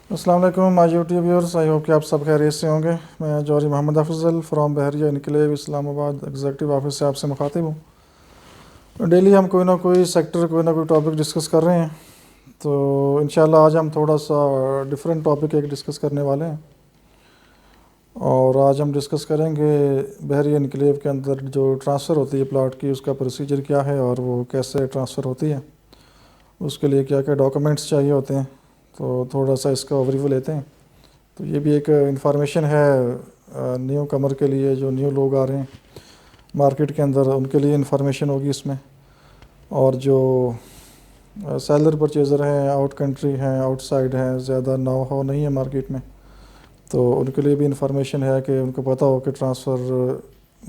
السلام علیکم مائی YouTube viewers, I hope کہ آپ سب خیریت سے ہوں گے۔ میں جوہری محمد افضل فرام بحریہ انکلیو اسلام آباد ایگزیکٹو آفس سے آپ سے مخاطب ہوں۔ ڈیلی ہم کوئی نہ کوئی سیکٹر، کوئی نہ کوئی ٹاپک ڈسکس کر رہے ہیں، تو انشاءاللہ آج ہم تھوڑا سا ڈفرینٹ ٹاپک ایک ڈسکس کرنے والے ہیں، اور آج ہم ڈسکس کریں گے بحریہ انکلیو کے اندر جو ٹرانسفر ہوتی ہے پلاٹ کی، اس کا پروسیجر کیا ہے اور وہ کیسے ٹرانسفر ہوتی ہے، اس کے لیے کیا کیا ڈاکومنٹس چاہیے ہوتے ہیں۔ تو تھوڑا سا اس کا اوور ویو لیتے ہیں۔ تو یہ بھی ایک انفارمیشن ہے نیو کمر کے لیے، جو نیو لوگ آ رہے ہیں مارکیٹ کے اندر، ان کے لیے انفارمیشن ہوگی اس میں۔ اور جو سیلر پرچیزر ہیں، آؤٹ کنٹری ہیں، آؤٹ سائڈ ہیں، زیادہ نو ہاؤ نہیں ہے مارکیٹ میں، تو ان کے لیے بھی انفارمیشن ہے کہ ان کو پتہ ہو کہ ٹرانسفر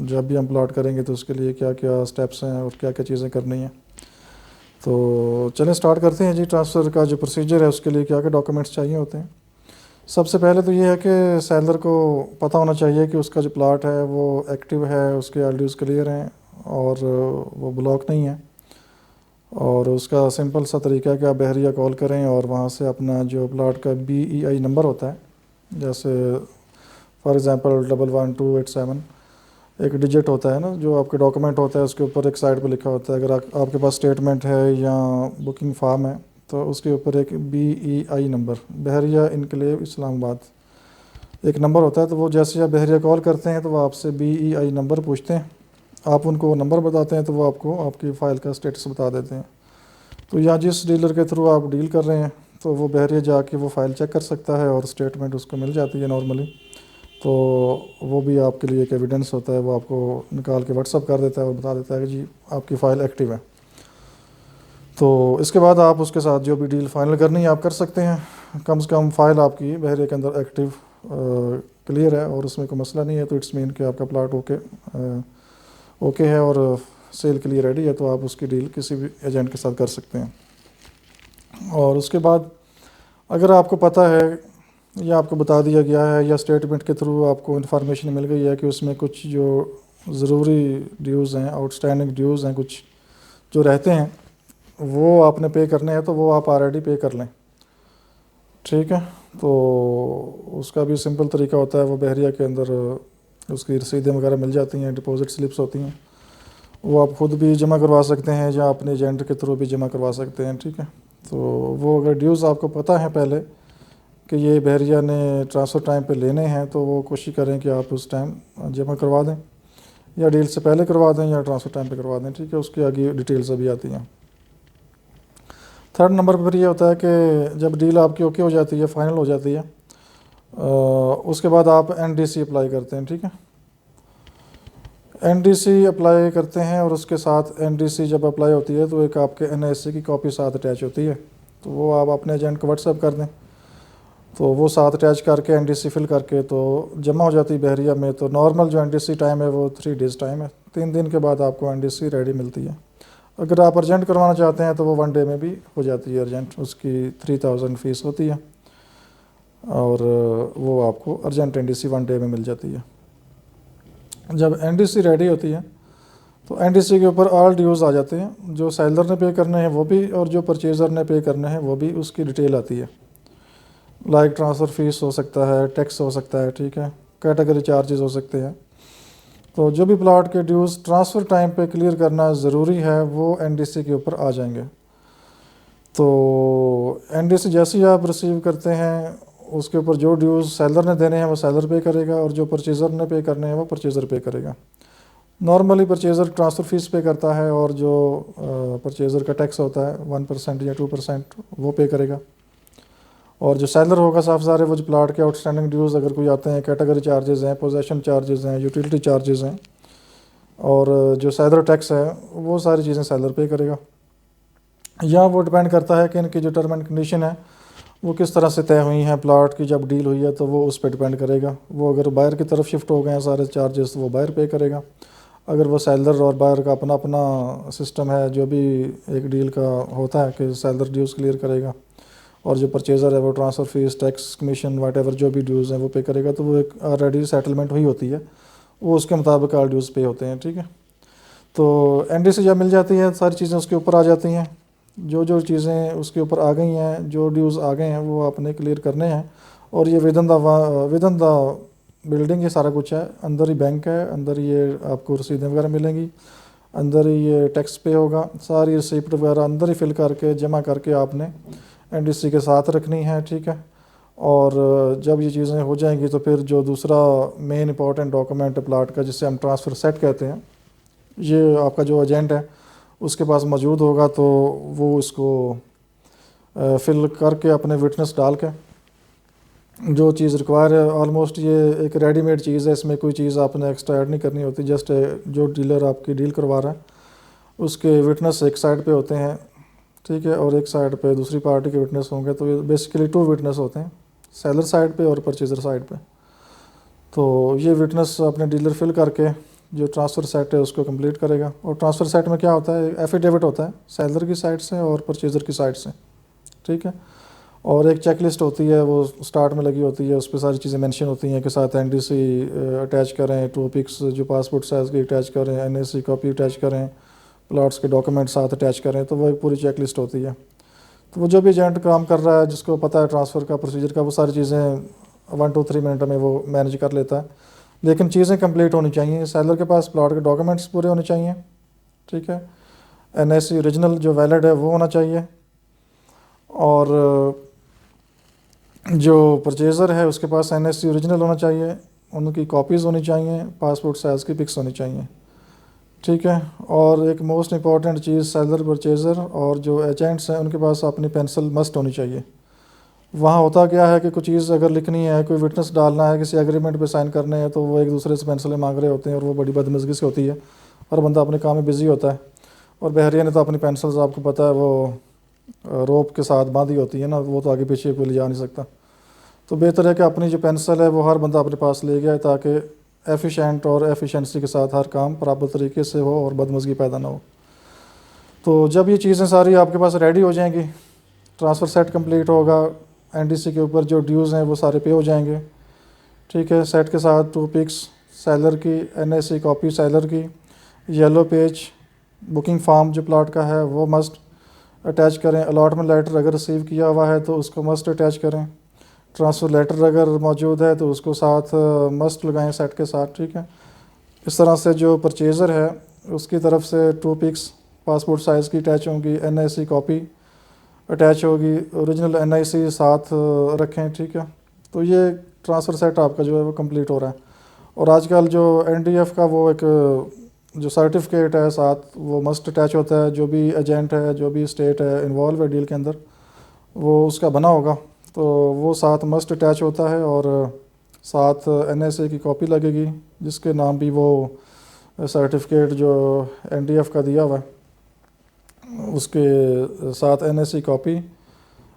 جب بھی ہم پلاٹ کریں گے تو اس کے لیے کیا کیا سٹیپس ہیں اور کیا کیا چیزیں کرنی ہیں۔ تو چلیں سٹارٹ کرتے ہیں جی۔ ٹرانسفر کا جو پروسیجر ہے اس کے لیے کیا کیا ڈاکومنٹس چاہیے ہوتے ہیں۔ سب سے پہلے تو یہ ہے کہ سیلر کو پتہ ہونا چاہیے کہ اس کا جو پلاٹ ہے وہ ایکٹیو ہے، اس کے LDOs کلیئر ہیں اور وہ بلاک نہیں ہے۔ اور اس کا سمپل سا طریقہ ہے کہ آپ بحریہ کال کریں اور وہاں سے اپنا جو پلاٹ کا BEI نمبر ہوتا ہے، جیسے فار ایگزامپل 111287 ایک ڈیجٹ ہوتا ہے نا، جو آپ کے ڈاکومنٹ ہوتا ہے اس کے اوپر ایک سائڈ پہ لکھا ہوتا ہے۔ اگر آپ کے پاس اسٹیٹمنٹ ہے یا بکنگ فارم ہے تو اس کے اوپر ایک BEI نمبر، بحریہ انکلیو اسلام آباد ایک نمبر ہوتا ہے۔ تو وہ جیسے آپ بحریہ کال کرتے ہیں تو وہ آپ سے BEI نمبر پوچھتے ہیں، آپ ان کو وہ نمبر بتاتے ہیں تو وہ آپ کو آپ کی فائل کا اسٹیٹس بتا دیتے ہیں۔ تو یا جس ڈیلر کے تھرو آپ ڈیل کر رہے ہیں تو وہ بحریہ جا کے وہ فائل چیک کر سکتا ہے اور اسٹیٹمنٹ اس کو مل جاتی ہے نارملی، تو وہ بھی آپ کے لیے ایک ایویڈنس ہوتا ہے، وہ آپ کو نکال کے واٹس اپ کر دیتا ہے اور بتا دیتا ہے کہ جی آپ کی فائل ایکٹیو ہے۔ تو اس کے بعد آپ اس کے ساتھ جو بھی ڈیل فائنل کرنی ہے آپ کر سکتے ہیں۔ کم سے کم فائل آپ کی بحریہ کے اندر ایکٹیو کلیئر ہے اور اس میں کوئی مسئلہ نہیں ہے، تو اٹس مین کہ آپ کا پلاٹ اوکے ہے اور سیل کے لیے ریڈی ہے، تو آپ اس کی ڈیل کسی بھی ایجنٹ کے ساتھ کر سکتے ہیں۔ اور اس کے بعد اگر آپ کو پتہ ہے یا آپ کو بتا دیا گیا ہے یا اسٹیٹمنٹ کے تھرو آپ کو انفارمیشن مل گئی ہے کہ اس میں کچھ جو ضروری ڈیوز ہیں، آؤٹ اسٹینڈنگ ڈیوز ہیں کچھ جو رہتے ہیں، وہ آپ نے پے کرنے ہیں، تو وہ آپ آلریڈی پے کر لیں، ٹھیک ہے۔ تو اس کا بھی سمپل طریقہ ہوتا ہے، وہ بحریہ کے اندر اس کی رسیدیں وغیرہ مل جاتی ہیں، ڈپازٹ سلپس ہوتی ہیں، وہ آپ خود بھی جمع کروا سکتے ہیں یا اپنے ایجنٹ کے تھرو بھی جمع کروا سکتے ہیں، ٹھیک ہے۔ تو وہ اگر ڈیوز آپ کو پتہ ہے پہلے کہ یہ بحریہ نے ٹرانسفر ٹائم پہ لینے ہیں، تو وہ کوشش کریں کہ آپ اس ٹائم جمع کروا دیں، یا ڈیل سے پہلے کروا دیں یا ٹرانسفر ٹائم پہ کروا دیں، ٹھیک ہے۔ اس کی آگے ڈیٹیلز ابھی آتی ہیں۔ تھرڈ نمبر پر یہ ہوتا ہے کہ جب ڈیل آپ کی اوکے ہو جاتی ہے، فائنل ہو جاتی ہے، اس کے بعد آپ NDC اپلائی کرتے ہیں، ٹھیک ہے۔ NDC اپلائی کرتے ہیں اور اس کے ساتھ NDC جب اپلائی ہوتی ہے تو ایک آپ کے NIC کی کاپی ساتھ اٹیچ ہوتی ہے، تو وہ آپ اپنے ایجنٹ کو واٹس ایپ کر دیں، تو وہ ساتھ اٹیچ کر کے NDC فل کر کے تو جمع ہو جاتی بحریہ میں۔ تو نارمل جو NDC ٹائم ہے وہ 3 days ٹائم ہے، 3 دن کے بعد آپ کو NDC ریڈی ملتی ہے۔ اگر آپ ارجنٹ کروانا چاہتے ہیں تو وہ 1 day میں بھی ہو جاتی ہے ارجنٹ، اس کی 3000 فیس ہوتی ہے اور وہ آپ کو ارجنٹ NDC 1 day میں مل جاتی ہے۔ جب NDC ریڈی ہوتی ہے تو NDC کے اوپر آل ڈیوز آ جاتے ہیں، جو سیلر نے پے کرنے ہیں وہ بھی اور جو پرچیزر نے پے کرنے ہیں وہ بھی، اس کی ڈیٹیل آتی ہے۔ لائک ٹرانسفر فیس ہو سکتا ہے، ٹیکس ہو سکتا ہے، ٹھیک ہے، کیٹیگری چارجز ہو سکتے ہیں۔ تو جو بھی پلاٹ کے ڈیوز ٹرانسفر ٹائم پہ کلیئر کرنا ضروری ہے وہ NDC کے اوپر آ جائیں گے۔ تو NDC جیسے ہی آپ ریسیو کرتے ہیں، اس کے اوپر جو ڈیوز سیلر نے دینے ہیں وہ سیلر پے کرے گا اور جو پرچیزر نے پے کرنے ہیں وہ پرچیزر پے کرے گا۔ نارملی پرچیزر ٹرانسفر فیس پے کرتا ہے اور جو پرچیزر کا ٹیکس ہوتا ہے 1% یا 2% وہ پے کرے گا، اور جو سیلر ہوگا صاف ظاہر ہے وہ جو پلاٹ کے آؤٹ اسٹینڈنگ ڈیوز اگر کوئی آتے ہیں، کیٹیگری چارجز ہیں، پوزیشن چارجز ہیں، یوٹیلیٹی چارجز ہیں، اور جو سیلر ٹیکس ہے وہ ساری چیزیں سیلر پے کرے گا۔ یا وہ ڈپینڈ کرتا ہے کہ ان کی جو ٹرم اینڈ کنڈیشن ہے وہ کس طرح سے طے ہوئی ہیں، پلاٹ کی جب ڈیل ہوئی ہے تو وہ اس پہ ڈپینڈ کرے گا۔ وہ اگر بائر کی طرف شفٹ ہو گئے ہیں سارے چارجز تو وہ بائر پے کرے گا، اگر وہ سیلر اور بائر کا اپنا اپنا سسٹم ہے، جو بھی ایک ڈیل کا ہوتا ہے کہ سیلر ڈیوز کلیئر کرے گا اور جو پرچیزر ہے وہ transfer fee, tax, commission, whatever جو بھی ڈیوز ہیں وہ پے کرے گا، تو وہ ایک آلریڈی سیٹلمنٹ ہوئی ہوتی ہے، وہ اس کے مطابق آل ڈیوز پے ہوتے ہیں، ٹھیک ہے۔ تو NDC جب مل جاتی ہے ساری چیزیں اس کے اوپر آ جاتی ہیں، جو چیزیں اس کے اوپر آ گئی ہیں، جو ڈیوز آ گئے ہیں وہ آپ نے کلیئر کرنے ہیں. اور یہ ودن دا بلڈنگ یہ سارا کچھ ہے. اندر ہی بینک ہے، اندر یہ آپ کو رسیدیں وغیرہ ملیں گی، اندر ہی یہ ٹیکس پے ہوگا. ساری ریسیپٹ وغیرہ اندر ہی فل کر کے جمع کر کے آپ نے NDC کے ساتھ رکھنی ہے. ٹھیک ہے. اور جب یہ چیزیں ہو جائیں گی تو پھر جو دوسرا مین امپورٹنٹ ڈاکومنٹ پلاٹ کا جسے ہم ٹرانسفر سیٹ کہتے ہیں، یہ آپ کا جو ایجنٹ ہے اس کے پاس موجود ہوگا تو وہ اس کو فل کر کے اپنے وٹنس ڈال کے جو چیز ریکوائر ہے، آلموسٹ یہ ایک ریڈی میڈ چیز ہے، اس میں کوئی چیز آپ نے ایکسٹرا ایڈ نہیں کرنی ہوتی. جسٹ جو ڈیلر آپ کی ڈیل کروا رہا ہے اس کے وٹنس ایک سائڈ پہ ہوتے ہیں. ٹھیک ہے. اور ایک سائڈ پہ دوسری پارٹی کے وٹنس ہوں گے. تو یہ بیسیکلی 2 وٹنس ہوتے ہیں، سیلر سائڈ پہ اور پرچیزر سائڈ پہ. تو یہ وٹنس اپنے ڈیلر فل کر کے جو ٹرانسفر سیٹ ہے اس کو کمپلیٹ کرے گا. اور ٹرانسفر سیٹ میں کیا ہوتا ہے، ایفیڈیوٹ ہوتا ہے سیلر کی سائڈ سے اور پرچیزر کی سائڈ سے. ٹھیک ہے. اور ایک چیک لسٹ ہوتی ہے، وہ سٹارٹ میں لگی ہوتی ہے، اس پہ ساری چیزیں مینشن ہوتی ہیں کہ ساتھ NDC اٹیچ کریں، 2 پکس جو پاسپورٹ سائز کی اٹیچ کریں، NAC کاپی اٹیچ کریں، پلاٹس کے ڈاکومنٹ ساتھ اٹیچ کریں. تو وہ ایک پوری چیک لسٹ ہوتی ہے. تو وہ جو بھی ایجنٹ کام کر رہا ہے، جس کو پتہ ہے ٹرانسفر کا پروسیجر کا، وہ ساری چیزیں 1 2 3 منٹ میں وہ مینیج کر لیتا ہے. لیکن چیزیں کمپلیٹ ہونی چاہیے. سیلر کے پاس پلاٹ کے ڈاکومنٹس پورے ہونے چاہیے. ٹھیک ہے. NAC اوریجنل جو ویلڈ ہے وہ ہونا چاہیے. اور جو پرچیزر ہے اس کے پاس NAC اوریجنل ہونا چاہیے، ان کی کاپیز ہونی چاہیے، پاسپورٹ سائز کی پکس ہونی چاہیے. ٹھیک ہے. اور ایک موسٹ امپورٹنٹ چیز، سیلر، پرچیزر اور جو ایجنٹس ہیں ان کے پاس اپنی پینسل مسٹ ہونی چاہیے. وہاں ہوتا کیا ہے کہ کوئی چیز اگر لکھنی ہے، کوئی وٹنس ڈالنا ہے، کسی ایگریمنٹ پہ سائن کرنے ہیں، تو وہ ایک دوسرے سے پینسلیں مانگ رہے ہوتے ہیں اور وہ بڑی بدمزگی سے ہوتی ہے. ہر بندہ اپنے کام میں بزی ہوتا ہے. اور بحریہ نے تو اپنی پینسلز آپ کو پتہ ہے وہ روپ کے ساتھ باندھی ہوتی ہے نا، وہ تو آگے پیچھے کوئی لے جا نہیں سکتا. تو بہتر ہے کہ اپنی جو پینسل ہے وہ ہر بندہ اپنے پاس لے گیا تاکہ ایفیشینٹ اور ایفیشنسی کے ساتھ ہر کام پراپر طریقے سے ہو اور بدمزگی پیدا نہ ہو. تو جب یہ چیزیں ساری آپ کے پاس ریڈی ہو جائیں گی، ٹرانسفر سیٹ کمپلیٹ ہوگا، NDC کے اوپر جو ڈیوز ہیں وہ سارے پے ہو جائیں گے. ٹھیک ہے. سیٹ کے ساتھ 2 پکس سیلر کی، NAC کاپی سیلر کی، یلو پیج بکنگ فارم جو پلاٹ کا ہے وہ مسٹ اٹیچ کریں. الاٹمنٹ لیٹر اگر ریسیو کیا ہوا ہے تو اس کو مسٹ اٹیچ کریں. ٹرانسفر لیٹر اگر موجود ہے تو اس کو ساتھ مسٹ لگائیں سیٹ کے ساتھ. ٹھیک ہے. اس طرح سے جو پرچیزر ہے اس کی طرف سے 2 پکس پاسپورٹ سائز کی اٹیچ ہوں گی، NAC کاپی اٹیچ ہوگی، اوریجنل NIC ساتھ رکھیں. ٹھیک ہے. تو یہ ٹرانسفر سیٹ آپ کا جو ہے وہ کمپلیٹ ہو رہا ہے. اور آج کل جو NDF کا وہ ایک جو سرٹیفکیٹ ہے ساتھ وہ مسٹ اٹیچ ہوتا ہے. جو بھی ایجنٹ ہے، جو بھی اسٹیٹ ہے انوالو ہے ڈیل کے اندر، وہ اس کا بنا ہوگا تو وہ ساتھ مسٹ اٹیچ ہوتا ہے. اور ساتھ NSA کی کاپی لگے گی جس کے نام بھی وہ سرٹیفکیٹ جو NDF کا دیا ہوا ہے اس کے ساتھ NSA کاپی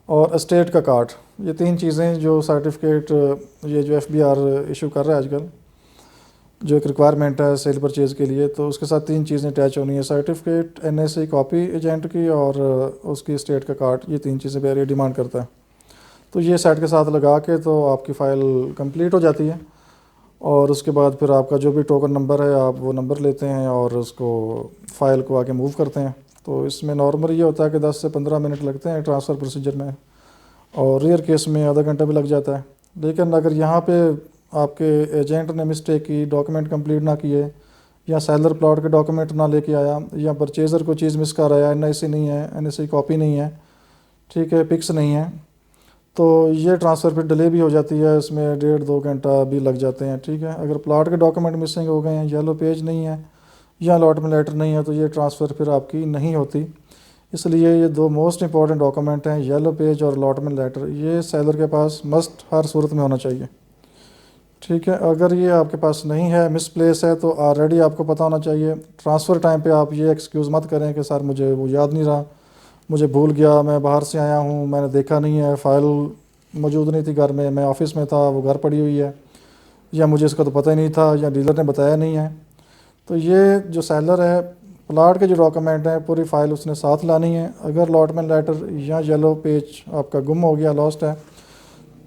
اور اسٹیٹ کا کارڈ. یہ 3 چیزیں جو سرٹیفکیٹ یہ جو FBR ایشو کر رہا ہے آج کل، جو ایک ریکوائرمنٹ ہے سیل پرچیز کے لیے، تو اس کے ساتھ 3 چیزیں اٹیچ ہونی ہیں: سرٹیفکیٹ، NSA کاپی ایجنٹ کی اور اس کی اسٹیٹ کا کارڈ. یہ 3 چیزیں پہ ڈیمانڈ کرتا ہے. تو یہ سیٹ کے ساتھ لگا کے تو آپ کی فائل کمپلیٹ ہو جاتی ہے. اور اس کے بعد پھر آپ کا جو بھی ٹوکن نمبر ہے آپ وہ نمبر لیتے ہیں اور اس کو فائل کو آگے موو کرتے ہیں. تو اس میں نارمل یہ ہوتا ہے کہ 10 سے 15 منٹ لگتے ہیں ٹرانسفر پروسیجر میں، اور ریئر کیس میں آدھا گھنٹہ بھی لگ جاتا ہے. لیکن اگر یہاں پہ آپ کے ایجنٹ نے مسٹیک کی، ڈاکومنٹ کمپلیٹ نہ کیے، یا سیلر پلاٹ کے ڈاکومنٹ نہ لے کے آیا، یا پرچیزر کو چیز مس کر آیا، NIC نہیں ہے، NSA کاپی نہیں ہے، ٹھیک ہے، پکس نہیں ہے، تو یہ ٹرانسفر پھر ڈیلے بھی ہو جاتی ہے. اس میں 1.5 2 گھنٹہ بھی لگ جاتے ہیں. ٹھیک ہے. اگر پلاٹ کے ڈاکومنٹ مسنگ ہو گئے ہیں، یلو پیج نہیں ہے یا الاٹمنٹ لیٹر نہیں ہے، تو یہ ٹرانسفر پھر آپ کی نہیں ہوتی. اس لیے یہ 2 موسٹ امپورٹنٹ ڈاکومنٹ ہیں، یلو پیج اور الاٹمنٹ لیٹر. یہ سیلر کے پاس مسٹ ہر صورت میں ہونا چاہیے. ٹھیک ہے. اگر یہ آپ کے پاس نہیں ہے، مس پلیس ہے، تو آلریڈی آپ کو پتہ ہونا چاہیے. ٹرانسفر ٹائم پہ آپ یہ ایکسکیوز مت کریں کہ سر مجھے وہ یاد نہیں رہا، مجھے بھول گیا، میں باہر سے آیا ہوں، میں نے دیکھا نہیں ہے، فائل موجود نہیں تھی گھر میں آفس میں تھا، وہ گھر پڑی ہوئی ہے، یا مجھے اس کا تو پتہ ہی نہیں تھا، یا ڈیلر نے بتایا نہیں ہے. تو یہ جو سیلر ہے، پلاٹ کے جو ڈاکومنٹ ہیں پوری فائل اس نے ساتھ لانی ہے. اگر الاٹمنٹ لیٹر یا یلو پیج آپ کا گم ہو گیا، لاسٹ ہے،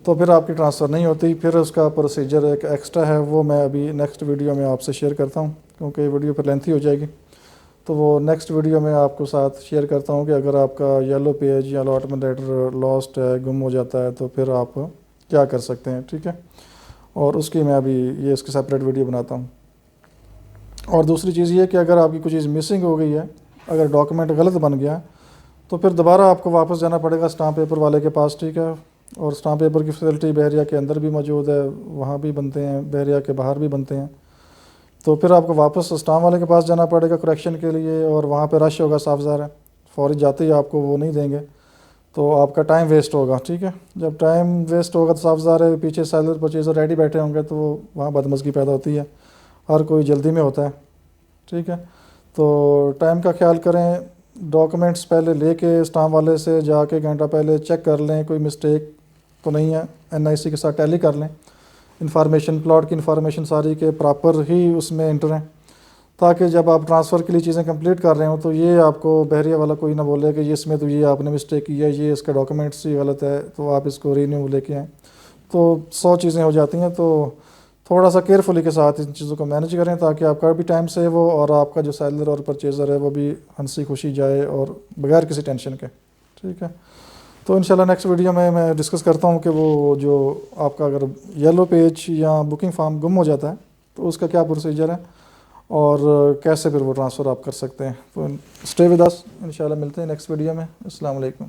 تو پھر آپ کی ٹرانسفر نہیں ہوتی. پھر اس کا پروسیجر ایک ایکسٹرا ہے، وہ میں ابھی نیکسٹ ویڈیو میں آپ سے شیئر کرتا ہوں کیونکہ یہ ویڈیو پھر لینتھی ہو جائے گی. تو وہ نیکسٹ ویڈیو میں آپ کو ساتھ شیئر کرتا ہوں کہ اگر آپ کا یلو پیج یا الاٹمنٹ لیٹر لاسٹ ہے، گم ہو جاتا ہے، تو پھر آپ کیا کر سکتے ہیں، ٹھیک ہے. اور اس کی میں ابھی یہ اس کی سیپریٹ ویڈیو بناتا ہوں. اور دوسری چیز یہ کہ اگر آپ کی کوئی چیز مسنگ ہو گئی ہے، اگر ڈاکومنٹ غلط بن گیا تو پھر دوبارہ آپ کو واپس جانا پڑے گا اسٹامپ پیپر والے کے پاس، ٹھیک ہے. اور اسٹامپ پیپر کی فیسلٹی بحریہ کے اندر بھی موجود ہے، وہاں بھی بنتے ہیں، بحریہ کے باہر بھی بنتے ہیں. تو پھر آپ کو واپس اسٹامپ والے کے پاس جانا پڑے گا کریکشن کے لیے، اور وہاں پہ رش ہوگا، صاف ظاہر ہے، فوری جاتے ہی آپ کو وہ نہیں دیں گے، تو آپ کا ٹائم ویسٹ ہوگا، ٹھیک ہے. جب ٹائم ویسٹ ہوگا تو صاف ظاہر ہے پیچھے سیلر پرچیزر ریڈی بیٹھے ہوں گے، تو وہاں بدمزگی پیدا ہوتی ہے، ہر کوئی جلدی میں ہوتا ہے، ٹھیک ہے. تو ٹائم کا خیال کریں. ڈاکومنٹس پہلے لے کے اسٹامپ والے سے جا کے گھنٹہ پہلے چیک کر لیں کوئی مسٹیک تو نہیں ہے، NIC کے ساتھ ٹیلی کر لیں، انفارمیشن پلاٹ کی انفارمیشن ساری کے پراپر ہی اس میں انٹر ہیں، تاکہ جب آپ ٹرانسفر کے لیے چیزیں کمپلیٹ کر رہے ہوں تو یہ آپ کو بحریہ والا کوئی نہ بولے کہ اس میں تو یہ آپ نے مسٹیک کی ہے، یہ اس کا ڈاکومنٹس ہی غلط ہے، تو آپ اس کو رینیو لے کے آئیں. تو 100 چیزیں ہو جاتی ہیں. تو تھوڑا سا کیئرفلی کے ساتھ ان چیزوں کو مینیج کریں، تاکہ آپ کا بھی ٹائم سیو ہو اور آپ کا جو سیلر اور پرچیزر ہے وہ بھی ہنسی خوشی جائے اور بغیر کسی ٹینشن کے، ٹھیک ہے. تو انشاءاللہ نیکسٹ ویڈیو میں ڈسکس کرتا ہوں کہ وہ جو آپ کا اگر یلو پیج یا بکنگ فارم گم ہو جاتا ہے تو اس کا کیا پروسیجر ہے اور کیسے پھر وہ ٹرانسفر آپ کر سکتے ہیں. تو اسٹے ود اس، انشاءاللہ ملتے ہیں نیکسٹ ویڈیو میں. السلام علیکم.